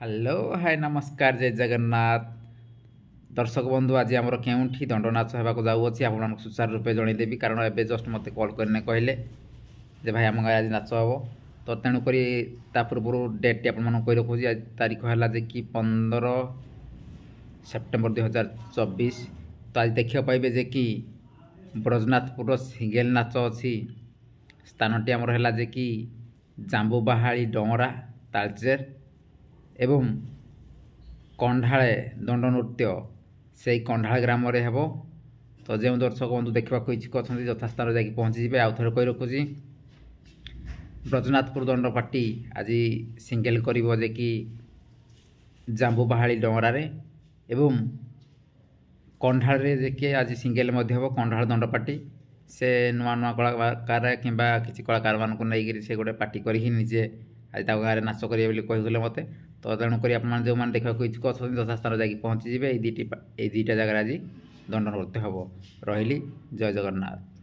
Hello hi नमस्कार जय जगन्नाथ दर्शक बंधु आज आमर केउठी दंड नाच होगा जाऊँगी आप सुचारू रूपे जनईदेवी कारण एवं जस्ट मत कॉल करने कहले जे भाई आम गाँव आज नाच हम तो तेणुक पूर्व डेट आप रखुची आज तारीख है जे कि 15 सेप्टेम्बर 2024। तो आज देखा पाइबे जे कि ब्रजनाथपुर सिंगेल नाच अच्छी स्थानटी आमर है जे कि जाम्बुबाहाली डमरा तालचेर एवं कंढाळे दंड नृत्य से कंढाळ ग्राम रे हेबो। तो जो दर्शक बंधु देखा इच्छुक अच्छा यथास्थान जा पहुँचीजे आउ थे कही रखुची ब्रजनाथपुर दंड पार्टी आज सिंगेल करिवो जे कि जाम्बुबाहाली डमरारे एवं कंढाळ रे जे कि आज सिंगेल मध्य हेबो कंढाळ दंड पार्टी से नुआ नुआ कलाकार कि किसी कलाकार मानक नहीं से गोटे पार्टी करी निजे आज गाँव में नाच करेंगे कहते मत। तो तेणुक जो मैंने देखा इच्छुक अच्छा यथास्थान जा पहुँचीजे ये दुईटा जगह आज दंड नृत्य हम रही जय जगन्नाथ।